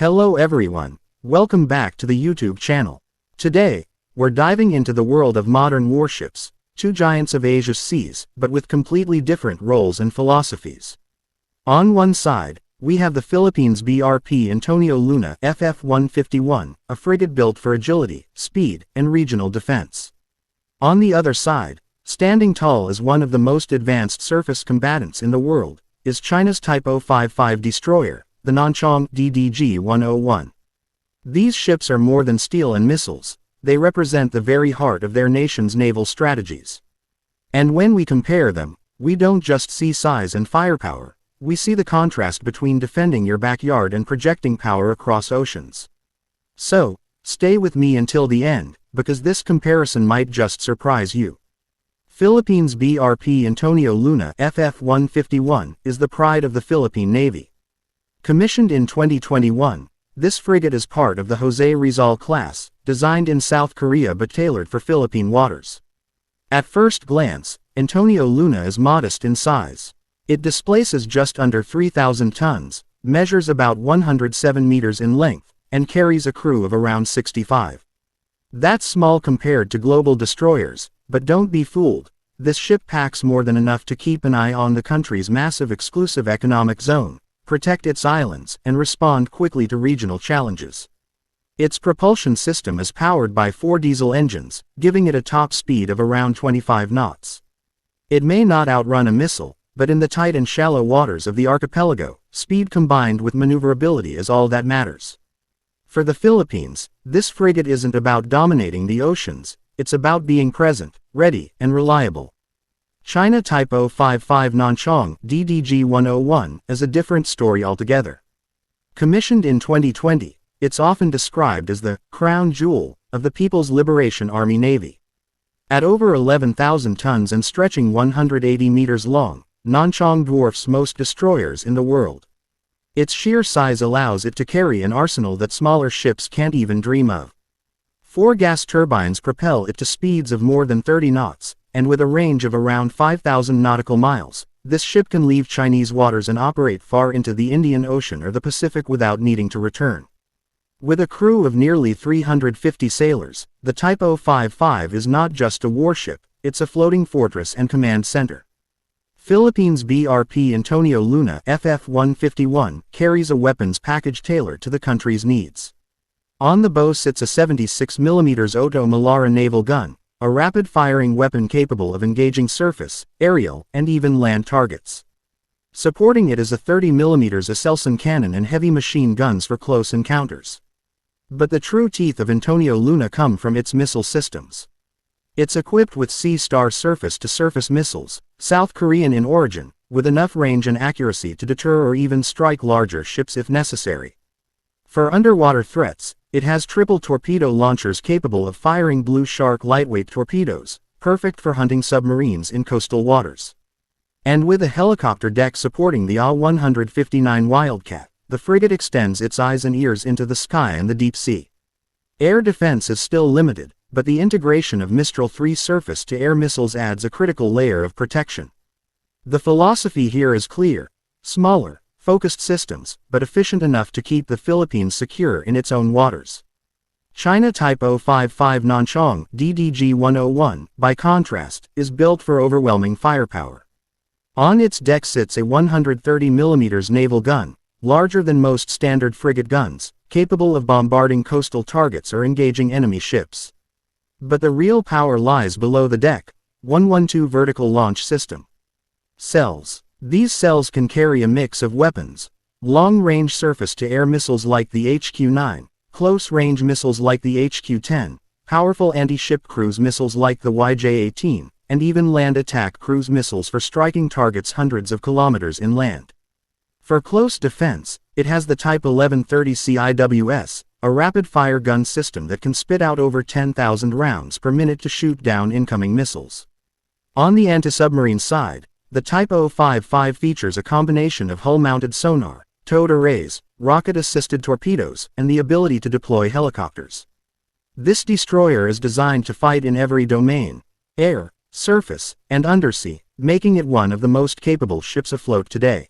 Hello everyone, welcome back to the YouTube channel. Today, we're diving into the world of modern warships, two giants of Asia's seas, but with completely different roles and philosophies. On one side, we have the Philippines BRP Antonio Luna FF-151, a frigate built for agility, speed, and regional defense. On the other side, standing tall as one of the most advanced surface combatants in the world, is China's Type 055 destroyer, the Nanchang DDG-101. These ships are more than steel and missiles, they represent the very heart of their nation's naval strategies. And when we compare them, we don't just see size and firepower, we see the contrast between defending your backyard and projecting power across oceans. So, stay with me until the end, because this comparison might just surprise you. Philippines BRP Antonio Luna FF-151 is the pride of the Philippine Navy. Commissioned in 2021, this frigate is part of the Jose Rizal class, designed in South Korea but tailored for Philippine waters. At first glance, Antonio Luna is modest in size. It displaces just under 3,000 tons, measures about 107 meters in length, and carries a crew of around 65. That's small compared to global destroyers, but don't be fooled, this ship packs more than enough to keep an eye on the country's massive exclusive economic zone, protect its islands, and respond quickly to regional challenges. Its propulsion system is powered by 4 diesel engines, giving it a top speed of around 25 knots. It may not outrun a missile, but in the tight and shallow waters of the archipelago, speed combined with maneuverability is all that matters. For the Philippines, this frigate isn't about dominating the oceans, it's about being present, ready, and reliable. China Type 055 Nanchang DDG-101 is a different story altogether. Commissioned in 2020, it's often described as the crown jewel of the People's Liberation Army Navy. At over 11,000 tons and stretching 180 meters long, Nanchang dwarfs most destroyers in the world. Its sheer size allows it to carry an arsenal that smaller ships can't even dream of. 4 gas turbines propel it to speeds of more than 30 knots, and with a range of around 5,000 nautical miles, this ship can leave Chinese waters and operate far into the Indian Ocean or the Pacific without needing to return. With a crew of nearly 350 sailors, the Type 055 is not just a warship, it's a floating fortress and command center. Philippines BRP Antonio Luna FF-151 carries a weapons package tailored to the country's needs. On the bow sits a 76mm Otto Malara naval gun, a rapid-firing weapon capable of engaging surface, aerial, and even land targets. Supporting it is a 30mm Aselsan cannon and heavy machine guns for close encounters. But the true teeth of Antonio Luna come from its missile systems. It's equipped with Sea-Star surface-to-surface missiles, South Korean in origin, with enough range and accuracy to deter or even strike larger ships if necessary. For underwater threats, it has triple torpedo launchers capable of firing Blue Shark lightweight torpedoes, perfect for hunting submarines in coastal waters. And with a helicopter deck supporting the AW-159 Wildcat, the frigate extends its eyes and ears into the sky and the deep sea. Air defense is still limited, but the integration of Mistral 3 surface-to-air missiles adds a critical layer of protection. The philosophy here is clear: smaller, focused systems, but efficient enough to keep the Philippines secure in its own waters. China Type 055 Nanchang DDG-101, by contrast, is built for overwhelming firepower. On its deck sits a 130mm naval gun, larger than most standard frigate guns, capable of bombarding coastal targets or engaging enemy ships. But the real power lies below the deck: 112 vertical launch system. Cells. These cells can carry a mix of weapons: long-range surface-to-air missiles like the HQ-9, close-range missiles like the HQ-10, powerful anti-ship cruise missiles like the YJ-18, and even land attack cruise missiles for striking targets hundreds of kilometers inland. For close defense, it has the Type 1130 CIWS, a rapid-fire gun system that can spit out over 10,000 rounds per minute to shoot down incoming missiles. On the anti-submarine side, the Type 055 features a combination of hull-mounted sonar, towed arrays, rocket-assisted torpedoes, and the ability to deploy helicopters. This destroyer is designed to fight in every domain: air, surface, and undersea, making it one of the most capable ships afloat today.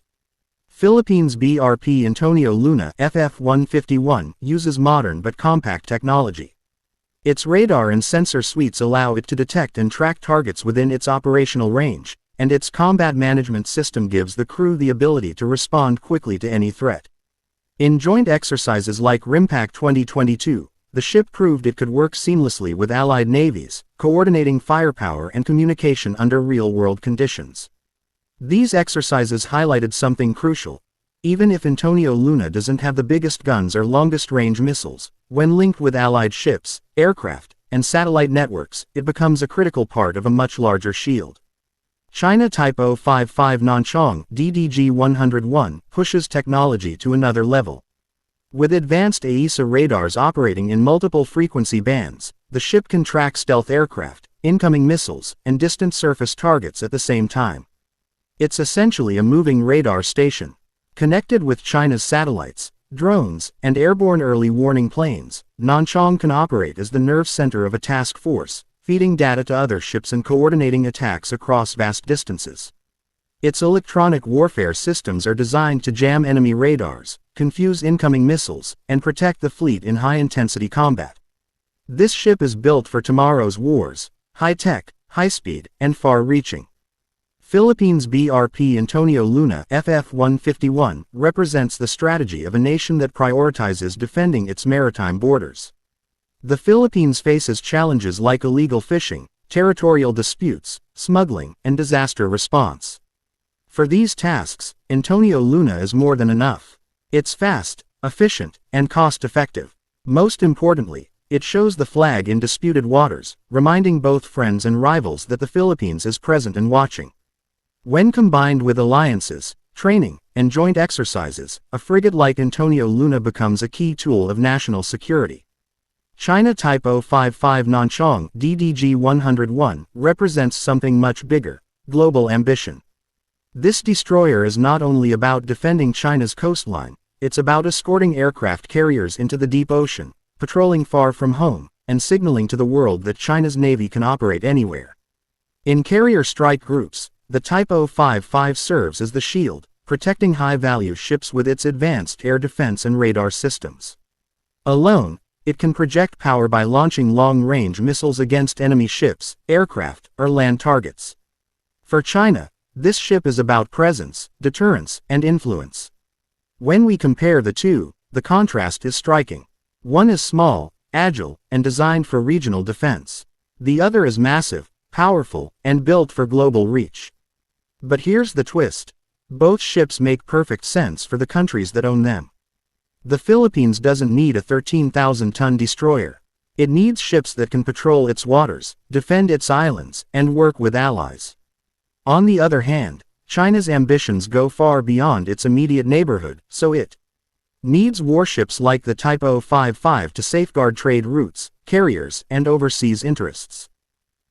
Philippines BRP Antonio Luna FF-151 uses modern but compact technology. Its radar and sensor suites allow it to detect and track targets within its operational range, and its combat management system gives the crew the ability to respond quickly to any threat. In joint exercises like RIMPAC 2022, the ship proved it could work seamlessly with allied navies, coordinating firepower and communication under real-world conditions. These exercises highlighted something crucial. Even if Antonio Luna doesn't have the biggest guns or longest-range missiles, when linked with allied ships, aircraft, and satellite networks, it becomes a critical part of a much larger shield. China Type 055 Nanchang DDG-101 pushes technology to another level. With advanced AESA radars operating in multiple frequency bands, the ship can track stealth aircraft, incoming missiles, and distant surface targets at the same time. It's essentially a moving radar station. Connected with China's satellites, drones, and airborne early warning planes, Nanchang can operate as the nerve center of a task force, feeding data to other ships and coordinating attacks across vast distances. Its electronic warfare systems are designed to jam enemy radars, confuse incoming missiles, and protect the fleet in high-intensity combat. This ship is built for tomorrow's wars, high-tech, high-speed, and far-reaching. Philippines BRP Antonio Luna FF-151 represents the strategy of a nation that prioritizes defending its maritime borders. The Philippines faces challenges like illegal fishing, territorial disputes, smuggling, and disaster response. For these tasks, Antonio Luna is more than enough. It's fast, efficient, and cost-effective. Most importantly, it shows the flag in disputed waters, reminding both friends and rivals that the Philippines is present and watching. When combined with alliances, training, and joint exercises, a frigate like Antonio Luna becomes a key tool of national security. China Type 055 Nanchang DDG-101 represents something much bigger: global ambition. This destroyer is not only about defending China's coastline, it's about escorting aircraft carriers into the deep ocean, patrolling far from home, and signaling to the world that China's navy can operate anywhere. In carrier strike groups, the Type 055 serves as the shield, protecting high-value ships with its advanced air defense and radar systems. Alone, it can project power by launching long-range missiles against enemy ships, aircraft, or land targets. For China, this ship is about presence, deterrence, and influence. When we compare the two, the contrast is striking. One is small, agile, and designed for regional defense. The other is massive, powerful, and built for global reach. But here's the twist. Both ships make perfect sense for the countries that own them. The Philippines doesn't need a 13,000-ton destroyer. It needs ships that can patrol its waters, defend its islands, and work with allies. On the other hand, China's ambitions go far beyond its immediate neighborhood, so it needs warships like the Type 055 to safeguard trade routes, carriers, and overseas interests.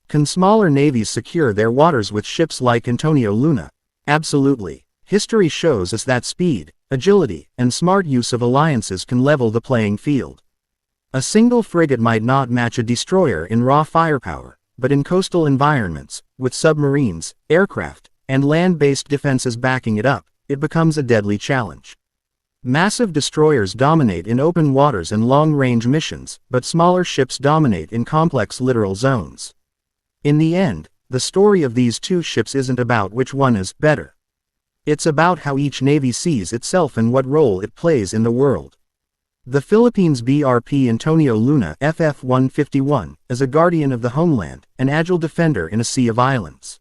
Can smaller navies secure their waters with ships like Antonio Luna? Absolutely. History shows us that speed, agility, and smart use of alliances can level the playing field. A single frigate might not match a destroyer in raw firepower, but in coastal environments, with submarines, aircraft, and land-based defenses backing it up, it becomes a deadly challenge. Massive destroyers dominate in open waters and long-range missions, but smaller ships dominate in complex littoral zones. In the end, the story of these two ships isn't about which one is better. It's about how each navy sees itself and what role it plays in the world. The Philippines BRP Antonio Luna FF-151 is a guardian of the homeland, an agile defender in a sea of islands.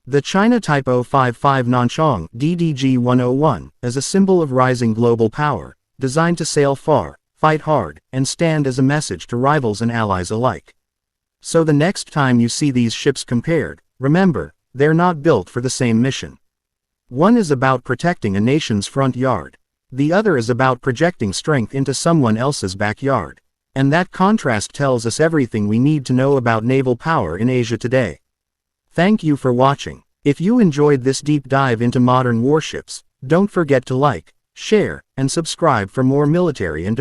The China Type 055 Nanchang DDG-101 is a symbol of rising global power, designed to sail far, fight hard, and stand as a message to rivals and allies alike. So the next time you see these ships compared, remember, they're not built for the same mission. One is about protecting a nation's front yard. The other is about projecting strength into someone else's backyard. And that contrast tells us everything we need to know about naval power in Asia today. Thank you for watching. If you enjoyed this deep dive into modern warships, don't forget to like, share, and subscribe for more military and